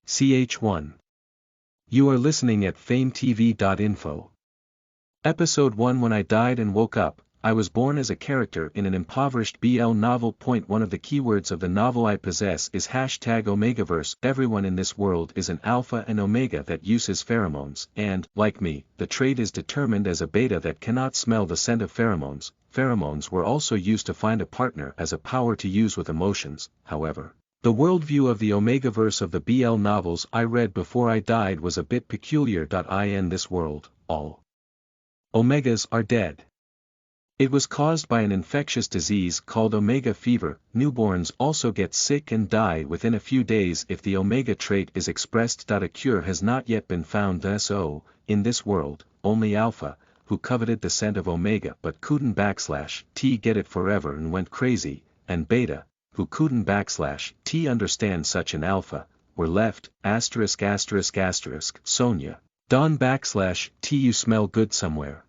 Ch1. You are listening at famvetv.info. Episode 1. When I died and woke up, I was born as a character in an impoverished BL novel. One of the keywords of the novel I possess is #Omegaverse. Everyone in this world is an alpha and omega that uses pheromones, and, like me, the trait is determined as a beta that cannot smell the scent of pheromones. Pheromones were also used to find a partner as a power to use with emotions, however. The worldview of the Omegaverse of the BL novels I read before I died was a bit peculiar. In this world, all Omegas are dead. It was caused by an infectious disease called Omega fever. Newborns also get sick and die within a few days if the Omega trait is expressed. A cure has not yet been found. So, in this world, only Alpha, who coveted the scent of Omega but couldn't /T get it forever and went crazy, and Beta, who couldn't /T understand such an Alpha, were left. Sonia. Don /T you smell good somewhere.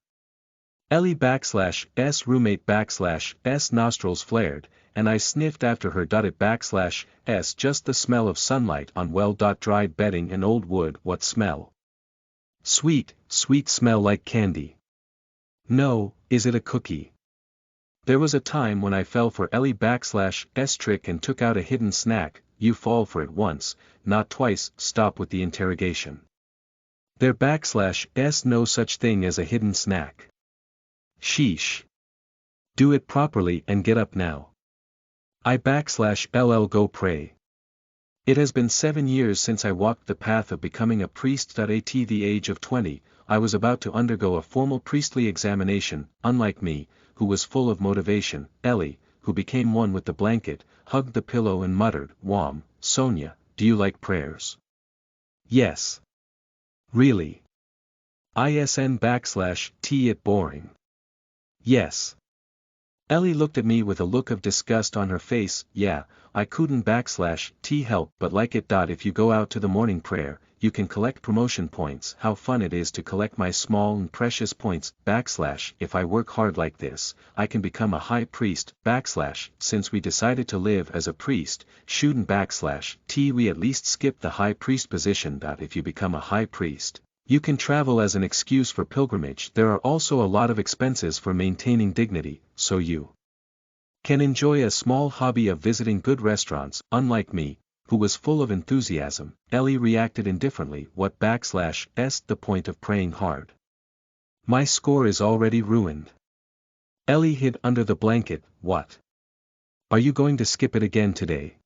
Ellie /S roommate /S nostrils flared, and I sniffed after her. /S just the smell of sunlight on well-dried bedding and old wood. What smell? Sweet, sweet smell like candy. No, is it a cookie? There was a time when I fell for Ellie /S trick and took out a hidden snack. You fall for it once, not twice. Stop with the interrogation. There /S no such thing as a hidden snack. Sheesh. Do it properly and get up now. I /LL go pray. It has been 7 years since I walked the path of becoming a priest. At the age of 20, I was about to undergo a formal priestly examination. Unlike me, who was full of motivation, Ellie, who became one with the blanket, hugged the pillow and muttered, "Whom, Sonia, do you like prayers?" Yes. Really? ISN /T it boring. Yes. Ellie looked at me with a look of disgust on her face. Yeah, I couldn't /T help but like it. If you go out to the morning prayer, you can collect promotion points. How fun it is to collect my small and precious points. If I work hard like this, I can become a high priest. Since we decided to live as a priest, shouldn't /T we at least skip the high priest position. If you become a high priest, you can travel as an excuse for pilgrimage. There are also a lot of expenses for maintaining dignity, so you can enjoy a small hobby of visiting good restaurants. Unlike me, who was full of enthusiasm, Ellie reacted indifferently. What /S the point of praying hard? My score is already ruined. Ellie hid under the blanket. What? Are you going to skip it again today?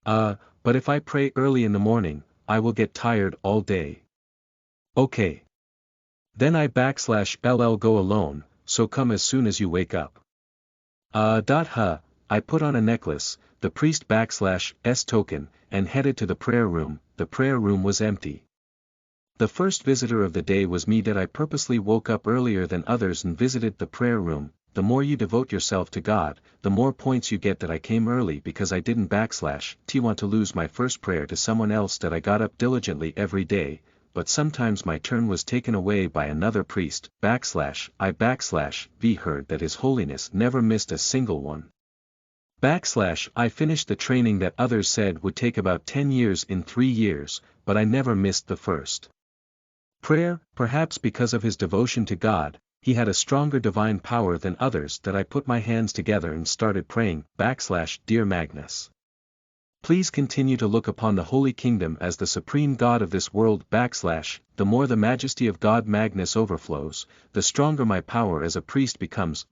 But if I pray early in the morning, I will get tired all day. Okay. Then I /LL go alone, so come as soon as you wake up. I put on a necklace, the priest /S token, and headed to the prayer room. The prayer room was empty. The first visitor of the day was me. I purposely woke up earlier than others and visited the prayer room. The more you devote yourself to God, the more points you get. I came early because I didn't /T want to lose my first prayer to someone else. I got up diligently every day, but sometimes my turn was taken away by another priest. I /V heard that His Holiness never missed a single one. I finished the training that others said would take about 10 years in 3 years, but I never missed the first prayer. Perhaps because of his devotion to God, he had a stronger divine power than others. I put my hands together and started praying. Dear Magnus, please continue to look upon the Holy Kingdom as the supreme God of this world. The more the majesty of God Magnus overflows, the stronger my power as a priest becomes.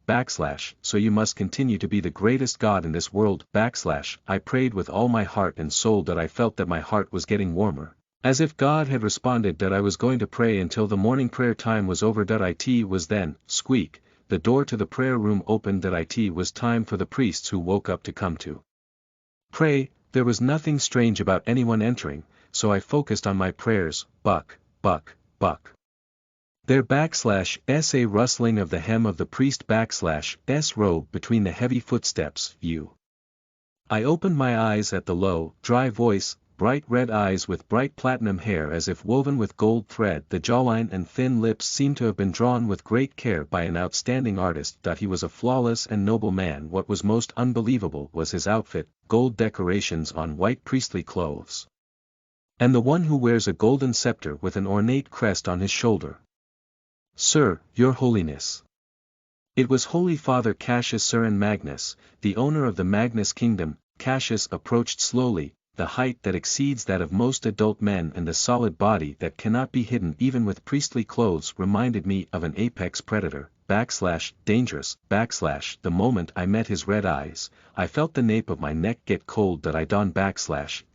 So you must continue to be the greatest God in this world. I prayed with all my heart and soul. I felt that my heart was getting warmer, as if God had responded. I was going to pray until the morning prayer time was over. It was then, squeak, the door to the prayer room opened. It was time for the priests who woke up to come to pray. There was nothing strange about anyone entering, so I focused on my prayers. Buck. There /S a rustling of the hem of the priest /S robe between the heavy footsteps. I opened my eyes at the low, dry voice, bright red eyes with bright platinum hair as if woven with gold thread. The jawline and thin lips seemed to have been drawn with great care by an outstanding artist. He was a flawless and noble man. What was most unbelievable was his outfit, gold decorations on white priestly clothes. And the one who wears a golden scepter with an ornate crest on his shoulder. Sir, your holiness. It was Holy Father Cassius Suren Magnus, the owner of the Magnus kingdom. Cassius approached slowly, the height that exceeds that of most adult men and the solid body that cannot be hidden even with priestly clothes reminded me of an apex predator, dangerous, the moment I met his red eyes, I felt the nape of my neck get cold that I don't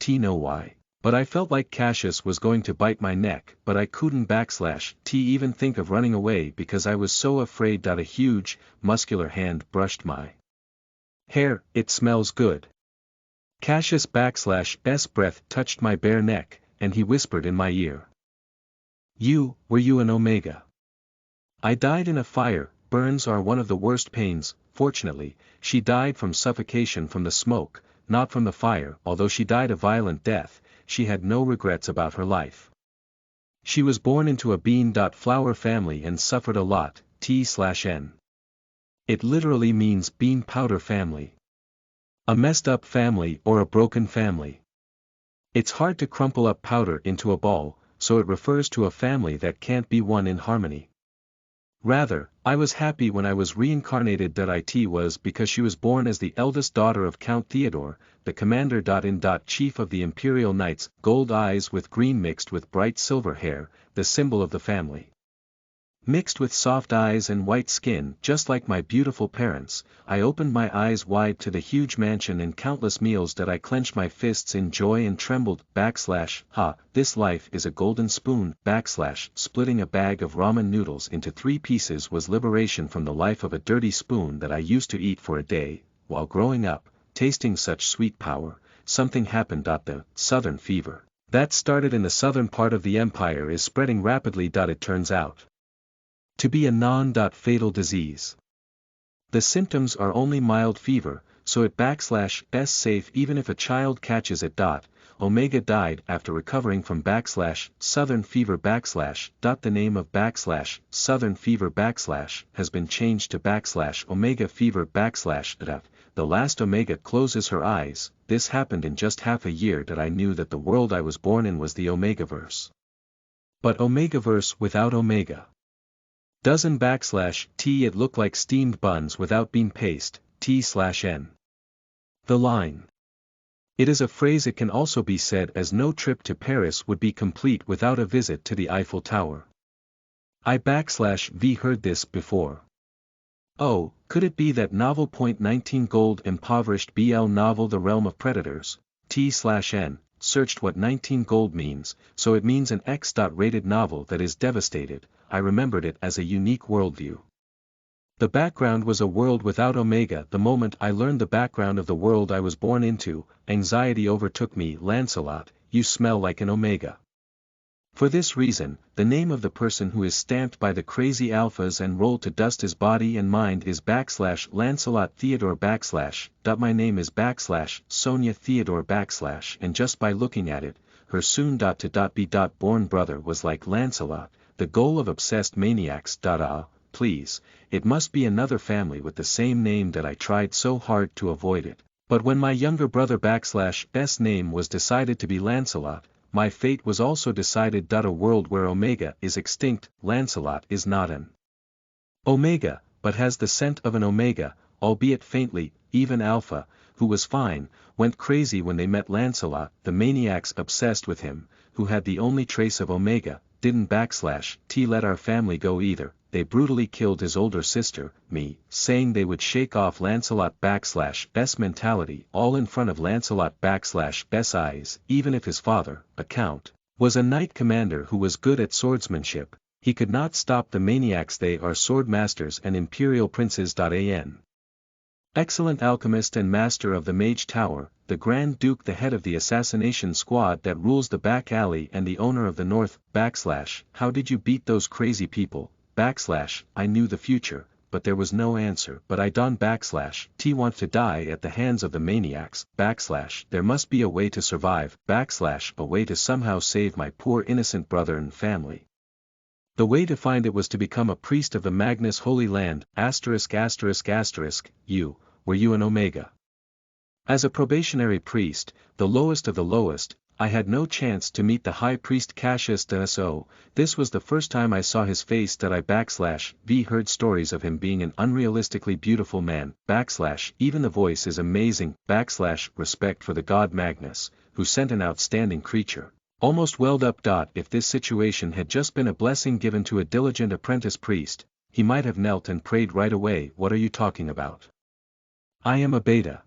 know why. But I felt like Cassius was going to bite my neck, but I couldn't even think of running away because I was so afraid that a huge, muscular hand brushed my hair. It smells good. Cassius' breath touched my bare neck, and he whispered in my ear. Were you an Omega? I died in a fire. Burns are one of the worst pains. Fortunately, she died from suffocation from the smoke, not from the fire. Although she died a violent death, she had no regrets about her life. She was born into a bean-flower family and suffered a lot, T/N. It literally means bean powder family. A messed up family or a broken family. It's hard to crumple up powder into a ball, so it refers to a family that can't be one in harmony. Rather, I was happy when I was reincarnated. It was because she was born as the eldest daughter of Count Theodore, the commander-in-chief of the Imperial Knights, gold eyes with green mixed with bright silver hair, the symbol of the family. Mixed with soft eyes and white skin just like my beautiful parents, I opened my eyes wide to the huge mansion and countless meals that I clenched my fists in joy and trembled, this life is a golden spoon, splitting a bag of ramen noodles into 3 pieces was liberation from the life of a dirty spoon that I used to eat for a day. While growing up, tasting such sweet power, something happened. The southern fever that started in the southern part of the empire is spreading rapidly. It turns out to be a non-fatal disease. The symptoms are only mild fever, so it /s safe even if a child catches it. Omega died after recovering from southern fever the name of southern fever has been changed to omega fever the last Omega closes her eyes. This happened in just half a year that I knew that the world I was born in was the Omegaverse. But Omegaverse without Omega. Doesn't it look like steamed buns without bean paste, T/N. The line. It is a phrase. It can also be said as no trip to Paris would be complete without a visit to the Eiffel Tower. I/V heard this before. Oh, could it be that novel? 19 Gold impoverished BL novel The Realm of Predators, T/N, searched what 19 Gold means, so it means an X-rated novel that is devastated. I remembered it as a unique worldview. The background was a world without Omega. The moment I learned the background of the world I was born into, anxiety overtook me. Lancelot, you smell like an Omega. For this reason, the name of the person who is stamped by the crazy alphas and rolled to dust his body and mind is Lancelot Theodore my name is Sonia Theodore and just by looking at it, her soon-to-be born brother was like Lancelot, the goal of obsessed maniacs. Please, it must be another family with the same name that I tried so hard to avoid it. But when my younger brother /s name was decided to be Lancelot, my fate was also decided. A world where Omega is extinct. Lancelot is not an Omega, but has the scent of an Omega, albeit faintly. Even Alpha, who was fine, went crazy when they met Lancelot. The maniacs obsessed with him, who had the only trace of Omega, didn't let our family go either. They brutally killed his older sister, me, saying they would shake off Lancelot /s mentality all in front of Lancelot /s eyes. Even if his father, a count, was a knight commander who was good at swordsmanship, he could not stop the maniacs. They are sword masters and imperial princes. An excellent alchemist and master of the Mage Tower, the Grand Duke, the head of the assassination squad that rules the back alley and the owner of the North, how did you beat those crazy people, I knew the future, but there was no answer. But I don't want to die at the hands of the maniacs, there must be a way to survive, a way to somehow save my poor innocent brother and family. The way to find it was to become a priest of the Magnus Holy Land, were you an Omega? As a probationary priest, the lowest of the lowest, I had no chance to meet the High Priest Cassius So, this was the first time I saw his face that I /v heard stories of him being an unrealistically beautiful man, even the voice is amazing, respect for the god Magnus, who sent an outstanding creature. Almost welled up. If this situation had just been a blessing given to a diligent apprentice priest, he might have knelt and prayed right away. What are you talking about? I am a beta.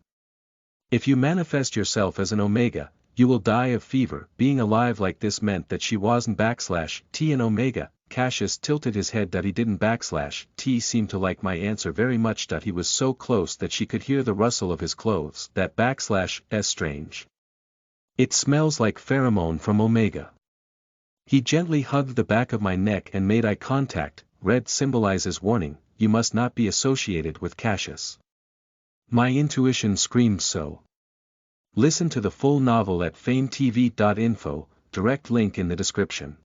If you manifest yourself as an omega, you will die of fever. Being alive like this meant that she wasn't /T and omega. Cassius tilted his head. He didn't /T seem to like my answer very much. He was so close that she could hear the rustle of his clothes. That /S strange. It smells like pheromone from omega. He gently hugged the back of my neck and made eye contact. Red symbolizes warning, you must not be associated with Cassius. My intuition screamed so. Listen to the full novel at famvetv.info, direct link in the description.